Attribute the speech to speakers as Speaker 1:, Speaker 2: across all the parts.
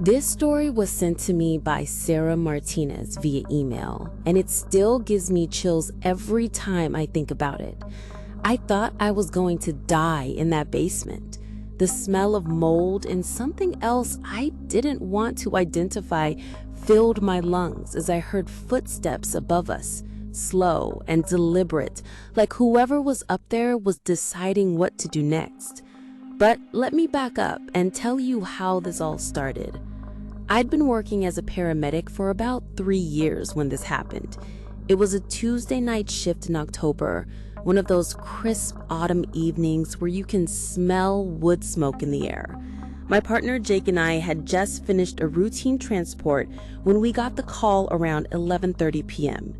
Speaker 1: This story was sent to me by Sarah Martinez via email, and it still gives me chills every time I think about it. I thought I was going to die in that basement. The smell of mold and something else I didn't want to identify filled my lungs as I heard footsteps above us, slow and deliberate, like whoever was up there was deciding what to do next. But let me back up and tell you how this all started. I'd been working as a paramedic for about 3 years when this happened. It was a Tuesday night shift in October, one of those crisp autumn evenings where you can smell wood smoke in the air. My partner Jake and I had just finished a routine transport when we got the call around 11:30 p.m.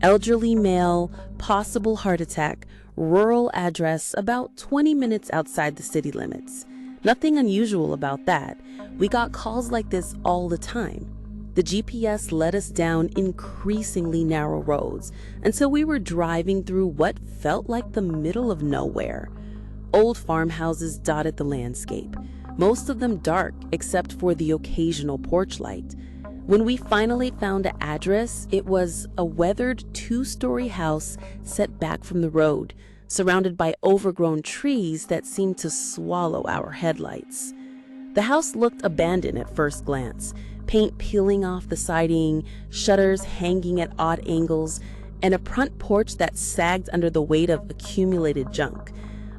Speaker 1: Elderly male, possible heart attack, rural address about 20 minutes outside the city limits. Nothing unusual about that. We got calls like this all the time. The GPS led us down increasingly narrow roads until we were driving through what felt like the middle of nowhere. Old farmhouses dotted the landscape, most of them dark except for the occasional porch light. When we finally found an address, it was a weathered 2-story house set back from the road, surrounded by overgrown trees that seemed to swallow our headlights. The house looked abandoned at first glance, paint peeling off the siding, shutters hanging at odd angles, and a front porch that sagged under the weight of accumulated junk.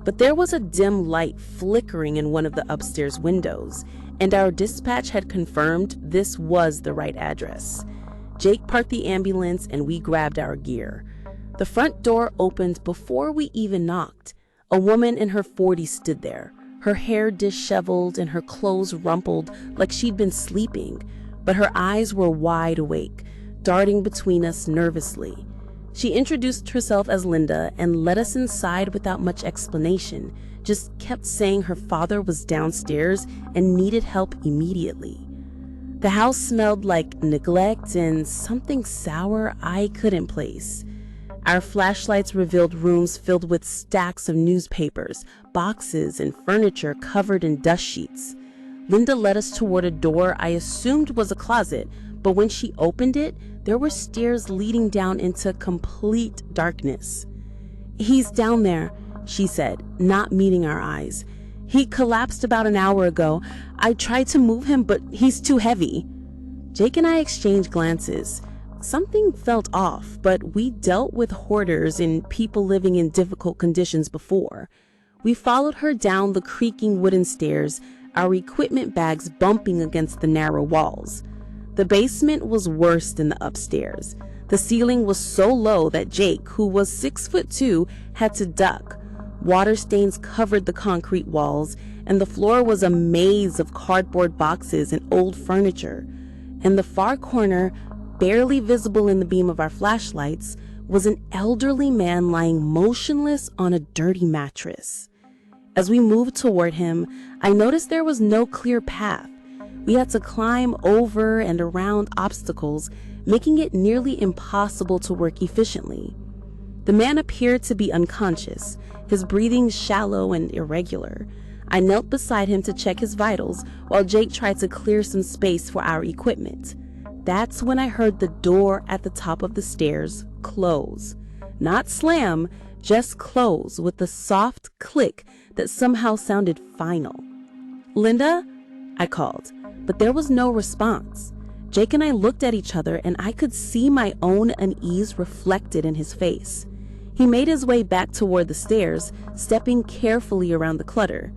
Speaker 1: But there was a dim light flickering in one of the upstairs windows, and our dispatch had confirmed this was the right address. Jake parked the ambulance and we grabbed our gear. The front door opened before we even knocked. A woman in her 40s stood there, her hair disheveled and her clothes rumpled like she'd been sleeping, but her eyes were wide awake, darting between us nervously. She introduced herself as Linda and led us inside without much explanation, just kept saying her father was downstairs and needed help immediately. The house smelled like neglect and something sour I couldn't place. Our flashlights revealed rooms filled with stacks of newspapers, boxes, and furniture covered in dust sheets. Linda led us toward a door I assumed was a closet, but when she opened it, there were stairs leading down into complete darkness. "He's down there," she said, not meeting our eyes. "He collapsed about an hour ago. I tried to move him, but he's too heavy." Jake and I exchanged glances. Something felt off, but we dealt with hoarders and people living in difficult conditions before. We followed her down the creaking wooden stairs, our equipment bags bumping against the narrow walls. The basement was worse than the upstairs. The ceiling was so low that Jake, who was 6'2", had to duck. Water stains covered the concrete walls, and the floor was a maze of cardboard boxes and old furniture. In the far corner, barely visible in the beam of our flashlights, was an elderly man lying motionless on a dirty mattress. As we moved toward him, I noticed there was no clear path. We had to climb over and around obstacles, making it nearly impossible to work efficiently. The man appeared to be unconscious, his breathing shallow and irregular. I knelt beside him to check his vitals while Jake tried to clear some space for our equipment. That's when I heard the door at the top of the stairs close. Not slam, just close with a soft click that somehow sounded final. "Linda?" I called, but there was no response. Jake and I looked at each other and I could see my own unease reflected in his face. He made his way back toward the stairs, stepping carefully around the clutter.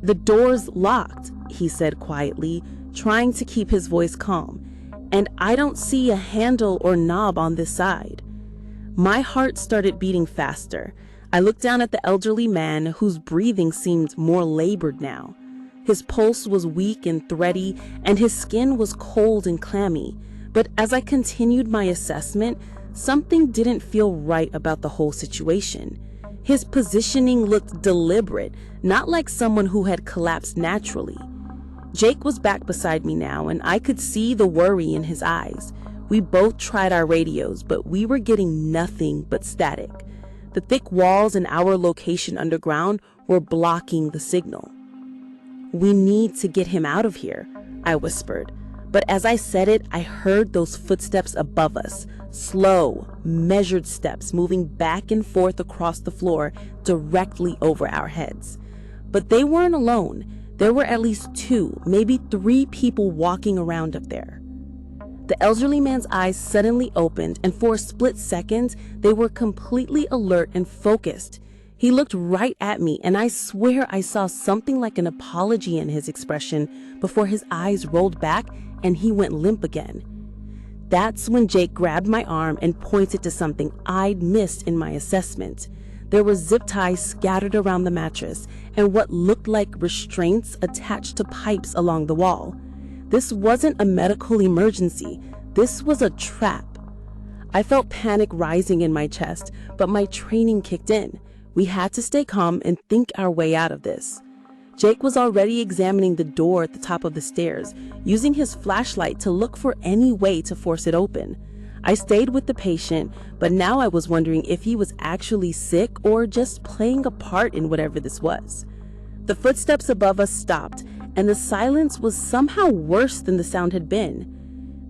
Speaker 1: "The door's locked," he said quietly, trying to keep his voice calm, "and I don't see a handle or knob on this side." My heart started beating faster. I looked down at the elderly man, whose breathing seemed more labored now. His pulse was weak and thready, and his skin was cold and clammy. But as I continued my assessment, something didn't feel right about the whole situation. His positioning looked deliberate, not like someone who had collapsed naturally. Jake was back beside me now, and I could see the worry in his eyes. We both tried our radios, but we were getting nothing but static. The thick walls in our location underground were blocking the signal.
Speaker 2: "We need to get him out of here," I whispered. But as I said it, I heard those footsteps above us, slow, measured steps moving back and forth across the floor directly over our heads. But they weren't alone. There were at least 2, maybe 3 people walking around up there. The elderly man's eyes suddenly opened, and for a split second, they were completely alert and focused. He looked right at me, and I swear I saw something like an apology in his expression before his eyes rolled back and he went limp again. That's when Jake grabbed my arm and pointed to something I'd missed in my assessment. There were zip ties scattered around the mattress and what looked like restraints attached to pipes along the wall. This wasn't a medical emergency. This was a trap. I felt panic rising in my chest, but my training kicked in. We had to stay calm and think our way out of this. Jake was already examining the door at the top of the stairs, using his flashlight to look for any way to force it open. I stayed with the patient, but now I was wondering if he was actually sick or just playing a part in whatever this was. The footsteps above us stopped, and the silence was somehow worse than the sound had been.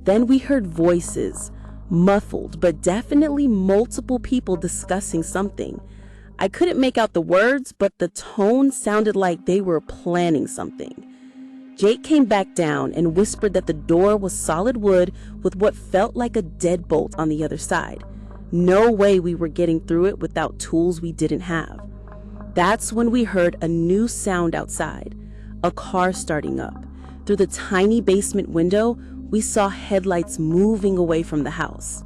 Speaker 2: Then we heard voices, muffled, but definitely multiple people discussing something. I couldn't make out the words, but the tone sounded like they were planning something. Jake came back down and whispered that the door was solid wood with what felt like a deadbolt on the other side. No way we were getting through it without tools we didn't have. That's when we heard a new sound outside, a car starting up. Through the tiny basement window, we saw headlights moving away from the house.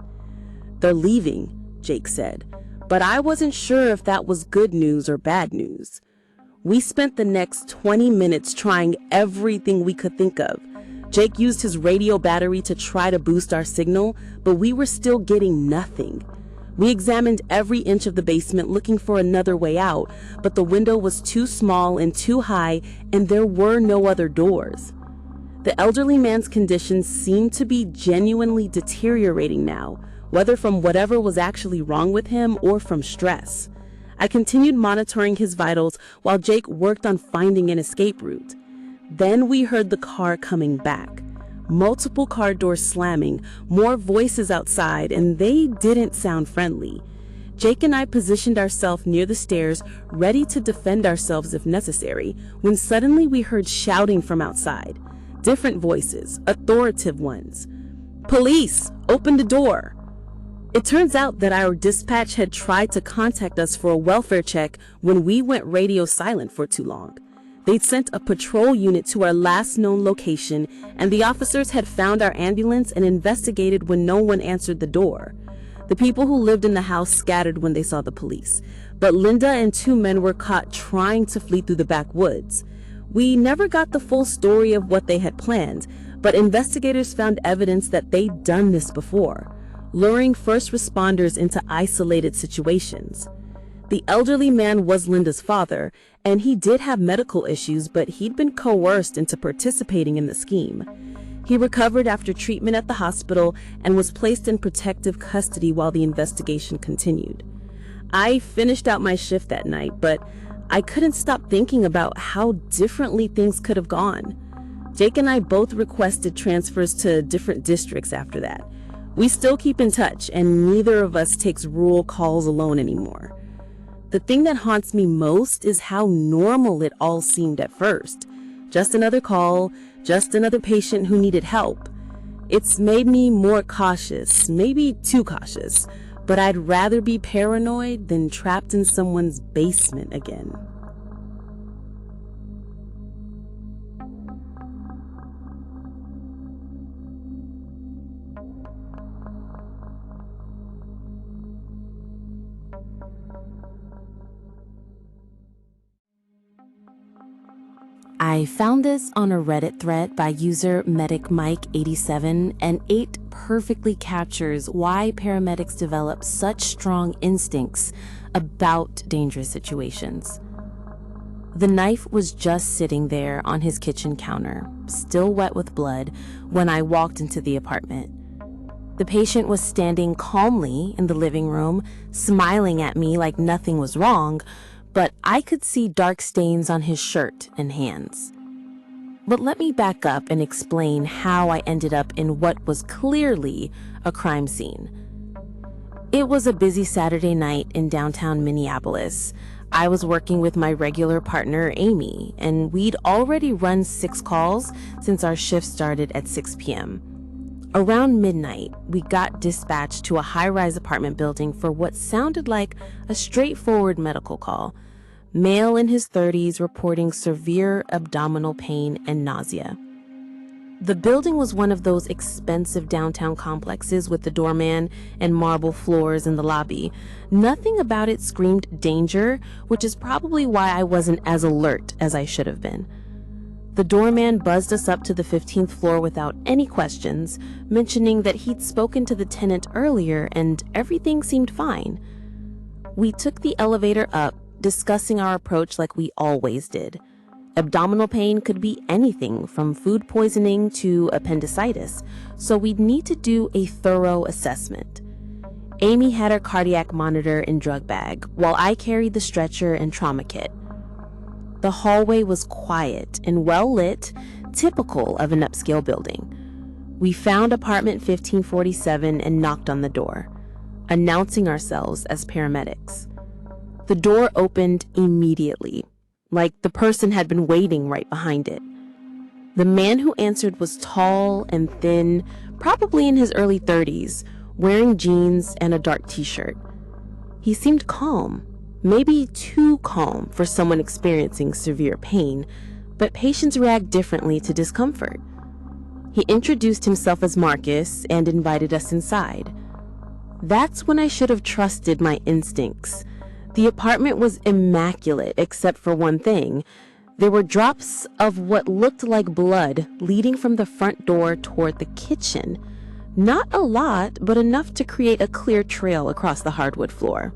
Speaker 2: "They're leaving," Jake said. But I wasn't sure if that was good news or bad news. We spent the next 20 minutes trying everything we could think of. Jake used his radio battery to try to boost our signal, but we were still getting nothing. We examined every inch of the basement looking for another way out, but the window was too small and too high, and there were no other doors. The elderly man's condition seemed to be genuinely deteriorating now, whether from whatever was actually wrong with him or from stress. I continued monitoring his vitals while Jake worked on finding an escape route. Then we heard the car coming back. Multiple car doors slamming, more voices outside, and they didn't sound friendly. Jake and I positioned ourselves near the stairs, ready to defend ourselves if necessary, when suddenly we heard shouting from outside. Different voices, authoritative ones. "Police, open the door!" It turns out that our dispatch had tried to contact us for a welfare check when we went radio silent for too long. They'd sent a patrol unit to our last known location, and the officers had found our ambulance and investigated when no one answered the door. The people who lived in the house scattered when they saw the police, but Linda and 2 men were caught trying to flee through the backwoods. We never got the full story of what they had planned, but investigators found evidence that they'd done this before, luring first responders into isolated situations. The elderly man was Linda's father, and he did have medical issues, but he'd been coerced into participating in the scheme. He recovered after treatment at the hospital and was placed in protective custody while the investigation continued. I finished out my shift that night, but I couldn't stop thinking about how differently things could have gone. Jake and I both requested transfers to different districts after that. We still keep in touch, and neither of us takes rural calls alone anymore. The thing that haunts me most is how normal it all seemed at first. Just another call, just another patient who needed help. It's made me more cautious, maybe too cautious, but I'd rather be paranoid than trapped in someone's basement again.
Speaker 1: I found this on a Reddit thread by user medicmike87, and it perfectly captures why paramedics develop such strong instincts about dangerous situations. The knife was just sitting there on his kitchen counter, still wet with blood, when I walked into the apartment. The patient was standing calmly in the living room, smiling at me like nothing was wrong, but I could see dark stains on his shirt and hands. But let me back up and explain how I ended up in what was clearly a crime scene. It was a busy Saturday night in downtown Minneapolis. I was working with my regular partner, Amy, and we'd already run 6 calls since our shift started at 6 p.m. Around midnight, we got dispatched to a high-rise apartment building for what sounded like a straightforward medical call. Male in his 30s reporting severe abdominal pain and nausea. The building was one of those expensive downtown complexes with the doorman and marble floors in the lobby. Nothing about it screamed danger, which is probably why I wasn't as alert as I should have been. The doorman buzzed us up to the 15th floor without any questions, mentioning that he'd spoken to the tenant earlier and everything seemed fine. We took the elevator up, discussing our approach like we always did. Abdominal pain could be anything from food poisoning to appendicitis, so we'd need to do a thorough assessment. Amy had her cardiac monitor and drug bag, while I carried the stretcher and trauma kit. The hallway was quiet and well lit, typical of an upscale building. We found apartment 1547 and knocked on the door, announcing ourselves as paramedics. The door opened immediately, like the person had been waiting right behind it. The man who answered was tall and thin, probably in his early 30s, wearing jeans and a dark t-shirt. He seemed calm, maybe too calm for someone experiencing severe pain, but patients react differently to discomfort. He introduced himself as Marcus and invited us inside. That's when I should have trusted my instincts. The apartment was immaculate except for one thing. There were drops of what looked like blood leading from the front door toward the kitchen. Not a lot, but enough to create a clear trail across the hardwood floor.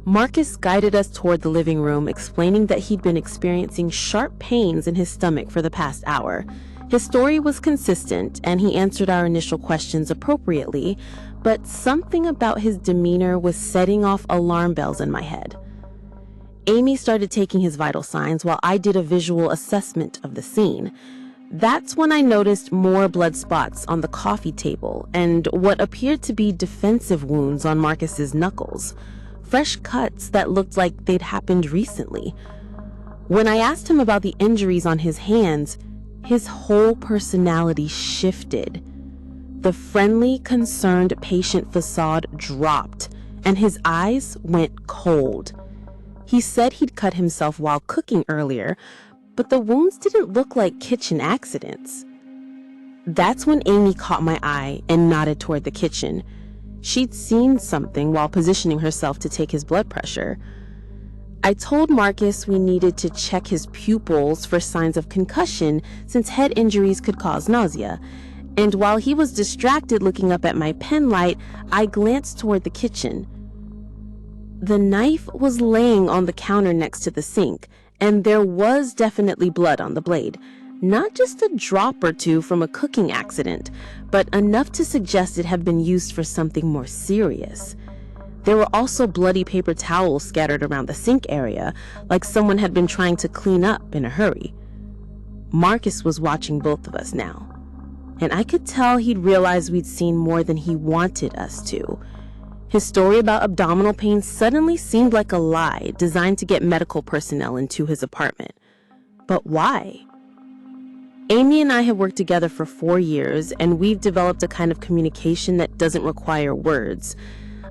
Speaker 1: Marcus guided us toward the living room, explaining that he'd been experiencing sharp pains in his stomach for the past hour. His story was consistent, and he answered our initial questions appropriately, but something about his demeanor was setting off alarm bells in my head. Amy started taking his vital signs while I did a visual assessment of the scene. That's when I noticed more blood spots on the coffee table and what appeared to be defensive wounds on Marcus's knuckles, fresh cuts that looked like they'd happened recently. When I asked him about the injuries on his hands, his whole personality shifted. The friendly, concerned patient facade dropped, and his eyes went cold. He said he'd cut himself while cooking earlier, but the wounds didn't look like kitchen accidents. That's when Amy caught my eye and nodded toward the kitchen. She'd seen something while positioning herself to take his blood pressure. I told Marcus we needed to check his pupils for signs of concussion since head injuries could cause nausea. And while he was distracted looking up at my pen light, I glanced toward the kitchen. The knife was laying on the counter next to the sink, and there was definitely blood on the blade. Not just a drop or two from a cooking accident, but enough to suggest it had been used for something more serious. There were also bloody paper towels scattered around the sink area, like someone had been trying to clean up in a hurry. Marcus was watching both of us now, and I could tell he'd realized we'd seen more than he wanted us to. His story about abdominal pain suddenly seemed like a lie designed to get medical personnel into his apartment. But why? Amy and I have worked together for 4 years, and we've developed a kind of communication that doesn't require words.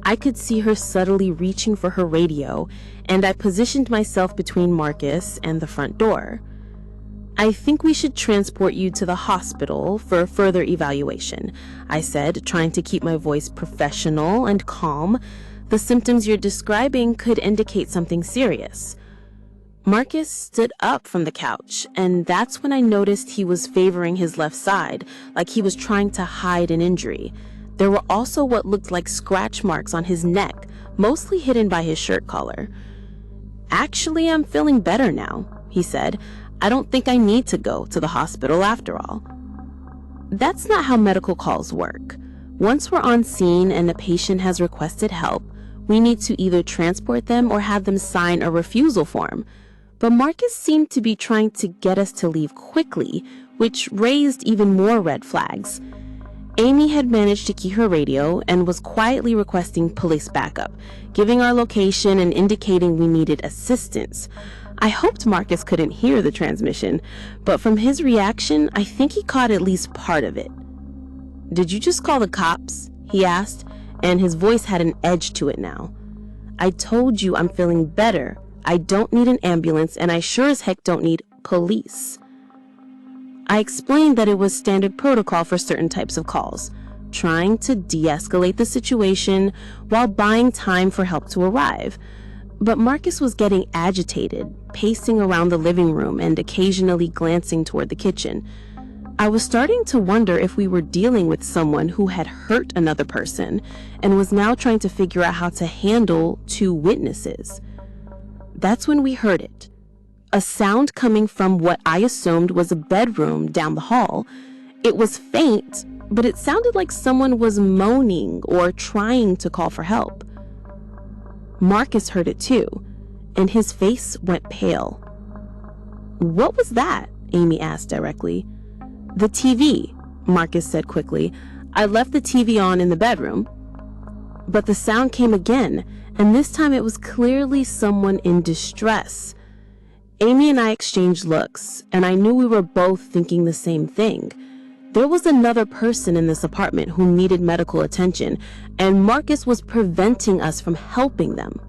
Speaker 1: I could see her subtly reaching for her radio, and I positioned myself between Marcus and the front door. "I think we should transport you to the hospital for further evaluation," I said, trying to keep my voice professional and calm. "The symptoms you're describing could indicate something serious." Marcus stood up from the couch, and that's when I noticed he was favoring his left side, like he was trying to hide an injury. There were also what looked like scratch marks on his neck, mostly hidden by his shirt collar. "Actually, I'm feeling better now," he said. "I don't think I need to go to the hospital after all." That's not how medical calls work. Once we're on scene and a patient has requested help, we need to either transport them or have them sign a refusal form.
Speaker 2: But Marcus seemed to be trying to get us to leave quickly, which raised even more red flags. Amy had managed to key her radio and was quietly requesting police backup, giving our location and indicating we needed assistance. I hoped Marcus couldn't hear the transmission, but from his reaction, I think he caught at least part of it. "Did you just call the cops?" he asked, and his voice had an edge to it now. "I told you I'm feeling better. I don't need an ambulance, and I sure as heck don't need police." I explained that it was standard protocol for certain types of calls, trying to de-escalate the situation while buying time for help to arrive. But Marcus was getting agitated, pacing around the living room and occasionally glancing toward the kitchen. I was starting to wonder if we were dealing with someone who had hurt another person and was now trying to figure out how to handle two witnesses. That's when we heard it. A sound coming from what I assumed was a bedroom down the hall. It was faint, but it sounded like someone was moaning or trying to call for help. Marcus heard it too, and his face went pale. "What was that?" Amy asked directly. "The TV," Marcus said quickly. "I left the TV on in the bedroom." But the sound came again, and this time it was clearly someone in distress. Amy and I exchanged looks, and I knew we were both thinking the same thing. There was another person in this apartment who needed medical attention, and Marcus was preventing us from helping them.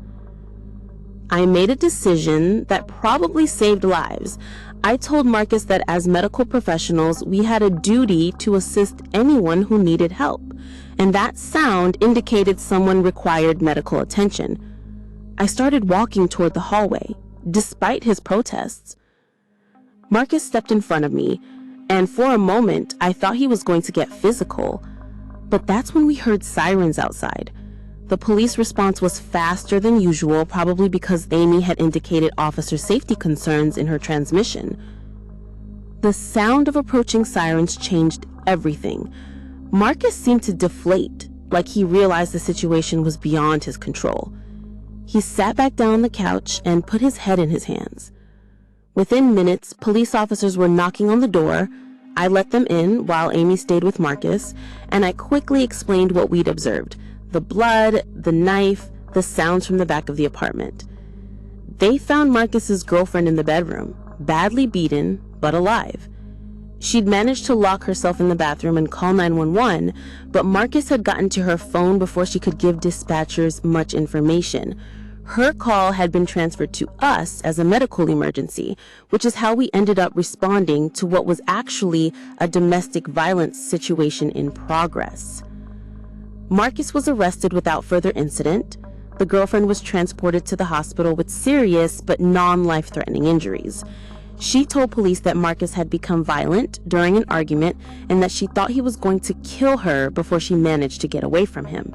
Speaker 2: I made a decision that probably saved lives. I told Marcus that as medical professionals, we had a duty to assist anyone who needed help, and that sound indicated someone required medical attention. I started walking toward the hallway, despite his protests. Marcus stepped in front of me, and for a moment, I thought he was going to get physical. But that's when we heard sirens outside. The police response was faster than usual, probably because Amy had indicated officer safety concerns in her transmission. The sound of approaching sirens changed everything. Marcus seemed to deflate, like he realized the situation was beyond his control. He sat back down on the couch and put his head in his hands. Within minutes, police officers were knocking on the door. I let them in while Amy stayed with Marcus, and I quickly explained what we'd observed: the blood, the knife, the sounds from the back of the apartment. They found Marcus's girlfriend in the bedroom, badly beaten, but alive. She'd managed to lock herself in the bathroom and call 911, but Marcus had gotten to her phone before she could give dispatchers much information. Her call had been transferred to us as a medical emergency, which is how we ended up responding to what was actually a domestic violence situation in progress. Marcus was arrested without further incident. The girlfriend was transported to the hospital with serious but non-life-threatening injuries. She told police that Marcus had become violent during an argument and that she thought he was going to kill her before she managed to get away from him.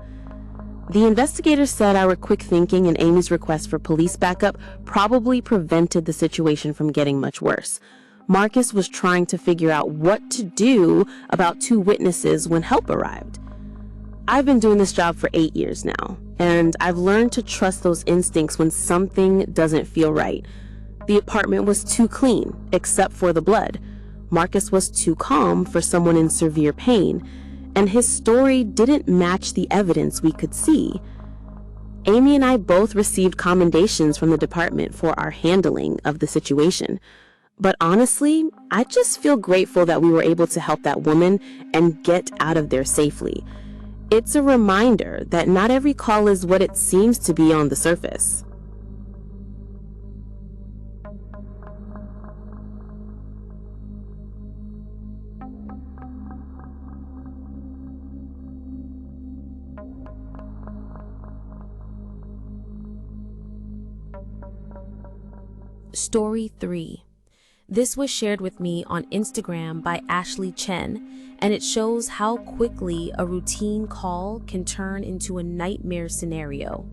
Speaker 2: The investigators said our quick thinking and Amy's request for police backup probably prevented the situation from getting much worse. Marcus was trying to figure out what to do about two witnesses when help arrived. I've been doing this job for 8 years now, and I've learned to trust those instincts when something doesn't feel right. The apartment was too clean, except for the blood. Marcus was too calm for someone in severe pain, and his story didn't match the evidence we could see. Amy and I both received commendations from the department for our handling of the situation. But honestly, I just feel grateful that we were able to help that woman and get out of there safely. It's a reminder that not every call is what it seems to be on the surface.
Speaker 1: Story 3. This was shared with me on Instagram by Ashley Chen, and it shows how quickly a routine call can turn into a nightmare scenario.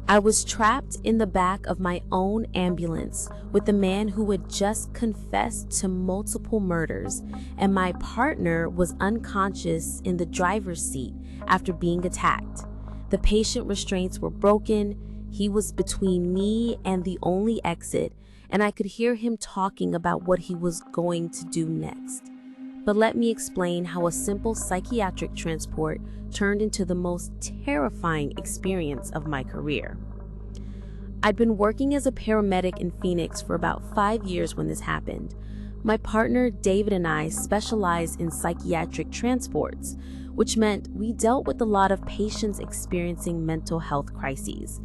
Speaker 1: I was trapped in the back of my own ambulance with a man who had just confessed to multiple murders, and my partner was unconscious in the driver's seat after being attacked. The patient restraints were broken. He was between me and the only exit, and I could hear him talking about what he was going to do next. But let me explain how a simple psychiatric transport turned into the most terrifying experience of my career. I'd been working as a paramedic in Phoenix for about 5 years when this happened. My partner David and I specialized in psychiatric transports, which meant we dealt with a lot of patients experiencing mental health crises.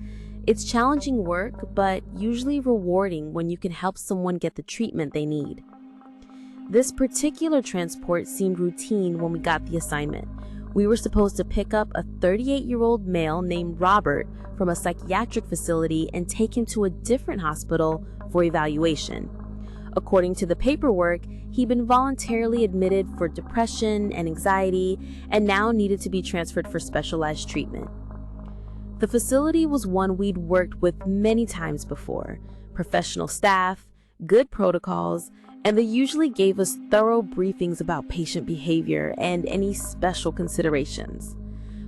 Speaker 1: It's challenging work, but usually rewarding when you can help someone get the treatment they need. This particular transport seemed routine when we got the assignment. We were supposed to pick up a 38-year-old male named Robert from a psychiatric facility and take him to a different hospital for evaluation. According to the paperwork, he'd been voluntarily admitted for depression and anxiety and now needed to be transferred for specialized treatment. The facility was one we'd worked with many times before. Professional staff, good protocols, and they usually gave us thorough briefings about patient behavior and any special considerations.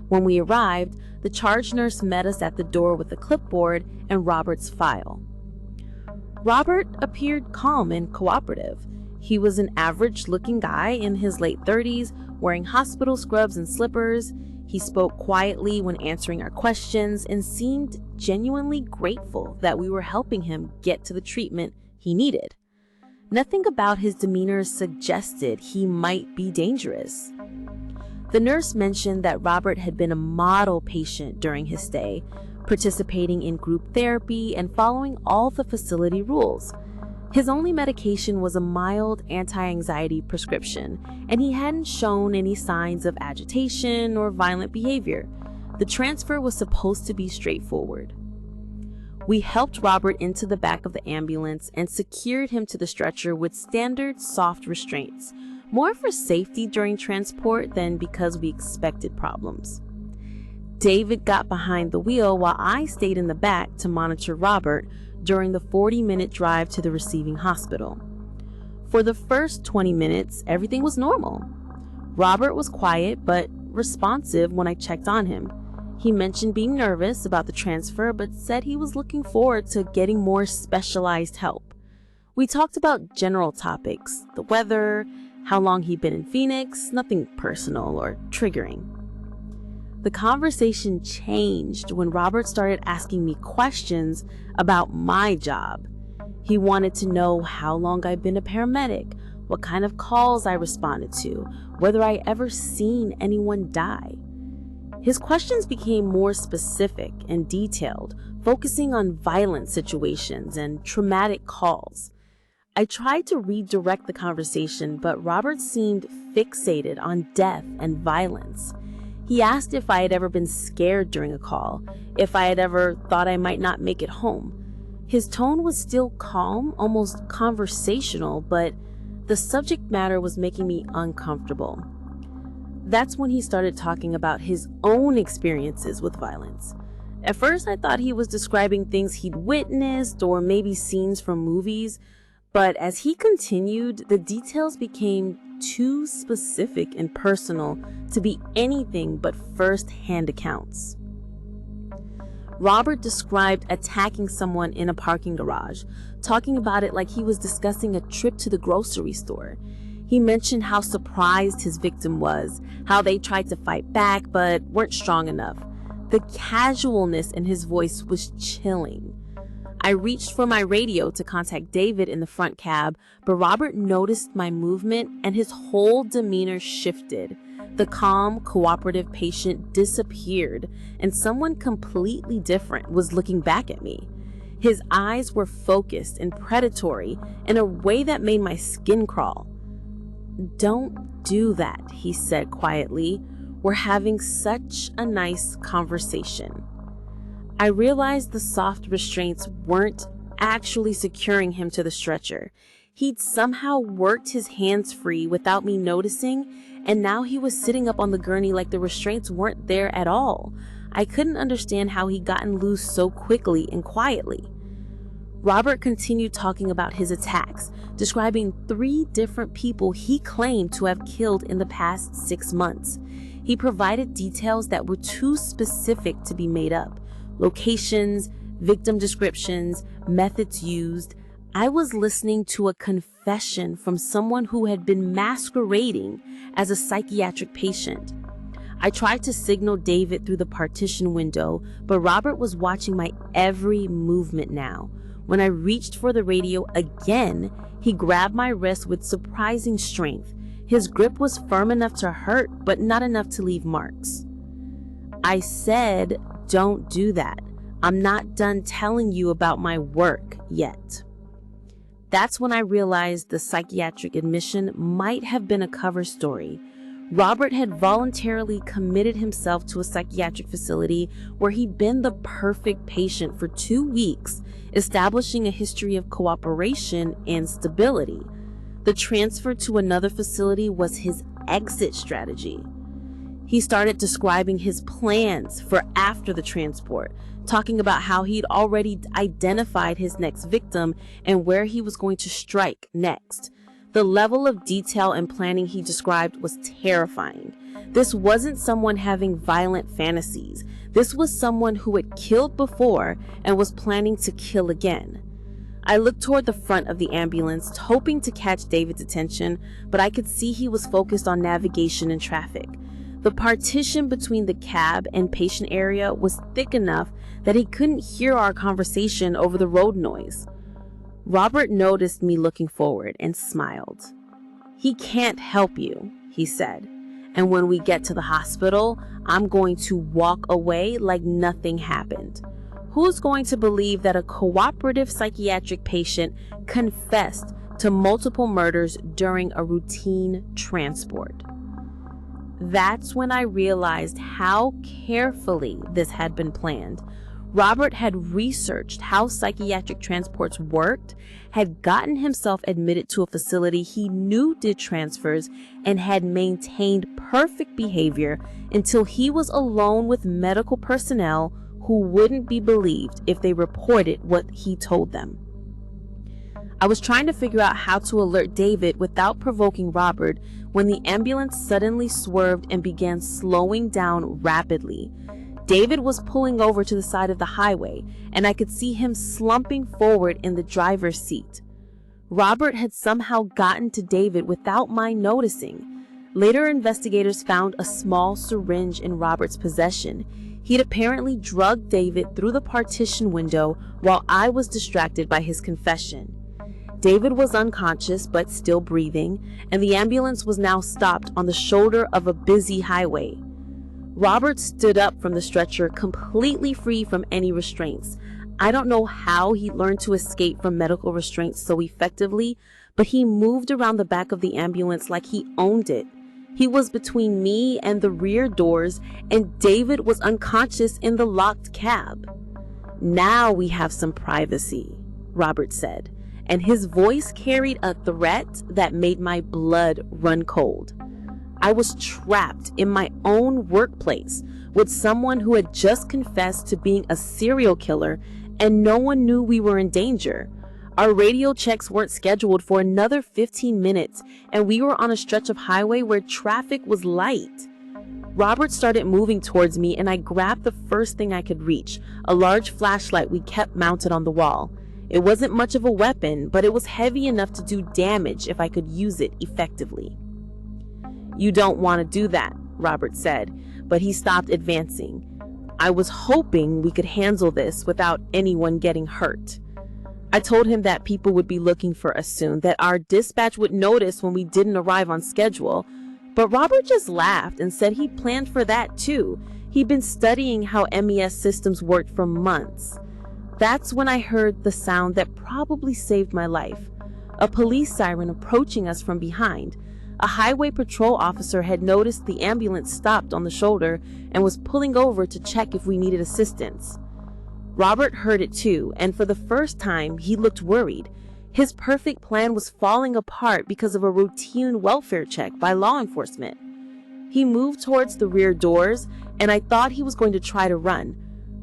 Speaker 1: When we arrived, the charge nurse met us at the door with a clipboard and Robert's file. Robert appeared calm and cooperative. He was an average-looking guy in his late 30s, wearing hospital scrubs and slippers. He spoke quietly when answering our questions and seemed genuinely grateful that we were helping him get to the treatment he needed. Nothing about his demeanor suggested he might be dangerous. The nurse mentioned that Robert had been a model patient during his stay, participating in group therapy and following all the facility rules. His only medication was a mild anti-anxiety prescription, and he hadn't shown any signs of agitation or violent behavior. The transfer was supposed to be straightforward. We helped Robert into the back of the ambulance and secured him to the stretcher with standard soft restraints, more for safety during transport than because we expected problems. David got behind the wheel while I stayed in the back to monitor Robert during the 40-minute drive to the receiving hospital. For the first 20 minutes, everything was normal. Robert was quiet but responsive when I checked on him. He mentioned being nervous about the transfer, but said he was looking forward to getting more specialized help. We talked about general topics, the weather, how long he'd been in Phoenix, nothing personal or triggering. The conversation changed when Robert started asking me questions about my job. He wanted to know how long I'd been a paramedic, what kind of calls I responded to, whether I ever seen anyone die. His questions became more specific and detailed, focusing on violent situations and traumatic calls. I tried to redirect the conversation, but Robert seemed fixated on death and violence. He asked if I had ever been scared during a call, if I had ever thought I might not make it home. His tone was still calm, almost conversational, but the subject matter was making me uncomfortable. That's when he started talking about his own experiences with violence. At first, I thought he was describing things he'd witnessed or maybe scenes from movies, but as he continued, the details became too specific and personal to be anything but first-hand accounts. Robert described attacking someone in a parking garage, talking about it like he was discussing a trip to the grocery store. He mentioned how surprised his victim was, how they tried to fight back but weren't strong enough. The casualness in his voice was chilling. I reached for my radio to contact David in the front cab, but Robert noticed my movement and his whole demeanor shifted. The calm, cooperative patient disappeared, and someone completely different was looking back at me. His eyes were focused and predatory in a way that made my skin crawl. "Don't do that," he said quietly. "We're having such a nice conversation." I realized the soft restraints weren't actually securing him to the stretcher. He'd somehow worked his hands free without me noticing, and now he was sitting up on the gurney like the restraints weren't there at all. I couldn't understand how he'd gotten loose so quickly and quietly. Robert continued talking about his attacks, describing 3 different people he claimed to have killed in the past 6 months. He provided details that were too specific to be made up. Locations, victim descriptions, methods used. I was listening to a confession from someone who had been masquerading as a psychiatric patient. I tried to signal David through the partition window, but Robert was watching my every movement now. When I reached for the radio again, he grabbed my wrist with surprising strength. His grip was firm enough to hurt, but not enough to leave marks. I said, "Don't do that. I'm not done telling you about my work yet." That's when I realized the psychiatric admission might have been a cover story. Robert had voluntarily committed himself to a psychiatric facility where he'd been the perfect patient for 2 weeks, establishing a history of cooperation and stability. The transfer to another facility was his exit strategy. He started describing his plans for after the transport, talking about how he'd already identified his next victim and where he was going to strike next. The level of detail and planning he described was terrifying. This wasn't someone having violent fantasies. This was someone who had killed before and was planning to kill again. I looked toward the front of the ambulance, hoping to catch David's attention, but I could see he was focused on navigation and traffic. The partition between the cab and patient area was thick enough that he couldn't hear our conversation over the road noise. Robert noticed me looking forward and smiled. "He can't help you," he said, "and when we get to the hospital, I'm going to walk away like nothing happened." Who's going to believe that a cooperative psychiatric patient confessed to multiple murders during a routine transport? That's when I realized how carefully this had been planned. Robert had researched how psychiatric transports worked, had gotten himself admitted to a facility he knew did transfers, and had maintained perfect behavior until he was alone with medical personnel who wouldn't be believed if they reported what he told them. I was trying to figure out how to alert David without provoking Robert when the ambulance suddenly swerved and began slowing down rapidly. David was pulling over to the side of the highway, and I could see him slumping forward in the driver's seat. Robert had somehow gotten to David without my noticing. Later, investigators found a small syringe in Robert's possession. He'd apparently drugged David through the partition window while I was distracted by his confession. David was unconscious but still breathing, and the ambulance was now stopped on the shoulder of a busy highway. Robert stood up from the stretcher, completely free from any restraints. I don't know how he learned to escape from medical restraints so effectively, but he moved around the back of the ambulance like he owned it. He was between me and the rear doors, and David was unconscious in the locked cab. "Now we have some privacy," Robert said, and his voice carried a threat that made my blood run cold. I was trapped in my own workplace with someone who had just confessed to being a serial killer, and no one knew we were in danger. Our radio checks weren't scheduled for another 15 minutes, and we were on a stretch of highway where traffic was light. Robert started moving towards me, and I grabbed the first thing I could reach, a large flashlight we kept mounted on the wall. It wasn't much of a weapon, but it was heavy enough to do damage if I could use it effectively. "You don't want to do that," Robert said, but he stopped advancing. I was hoping we could handle this without anyone getting hurt. I told him that people would be looking for us soon, that our dispatch would notice when we didn't arrive on schedule, but Robert just laughed and said he planned for that too. He'd been studying how MES systems worked for months. That's when I heard the sound that probably saved my life. A police siren approaching us from behind. A highway patrol officer had noticed the ambulance stopped on the shoulder and was pulling over to check if we needed assistance. Robert heard it too, and for the first time, he looked worried. His perfect plan was falling apart because of a routine welfare check by law enforcement. He moved towards the rear doors, and I thought he was going to try to run.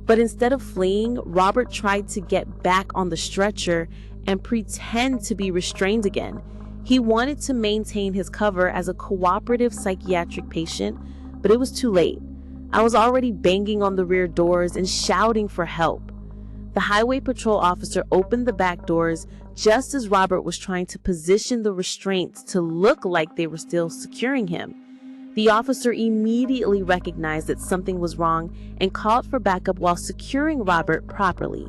Speaker 1: But instead of fleeing, Robert tried to get back on the stretcher and pretend to be restrained again. He wanted to maintain his cover as a cooperative psychiatric patient, but it was too late. I was already banging on the rear doors and shouting for help.
Speaker 2: The highway patrol officer opened the back doors just as Robert was trying to position the restraints to look like they were still securing him. The officer immediately recognized that something was wrong and called for backup while securing Robert properly.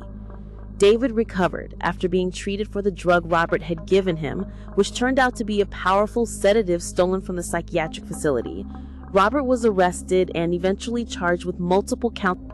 Speaker 2: David recovered after being treated for the drug Robert had given him, which turned out to be a powerful sedative stolen from the psychiatric facility. Robert was arrested and eventually charged with multiple counts.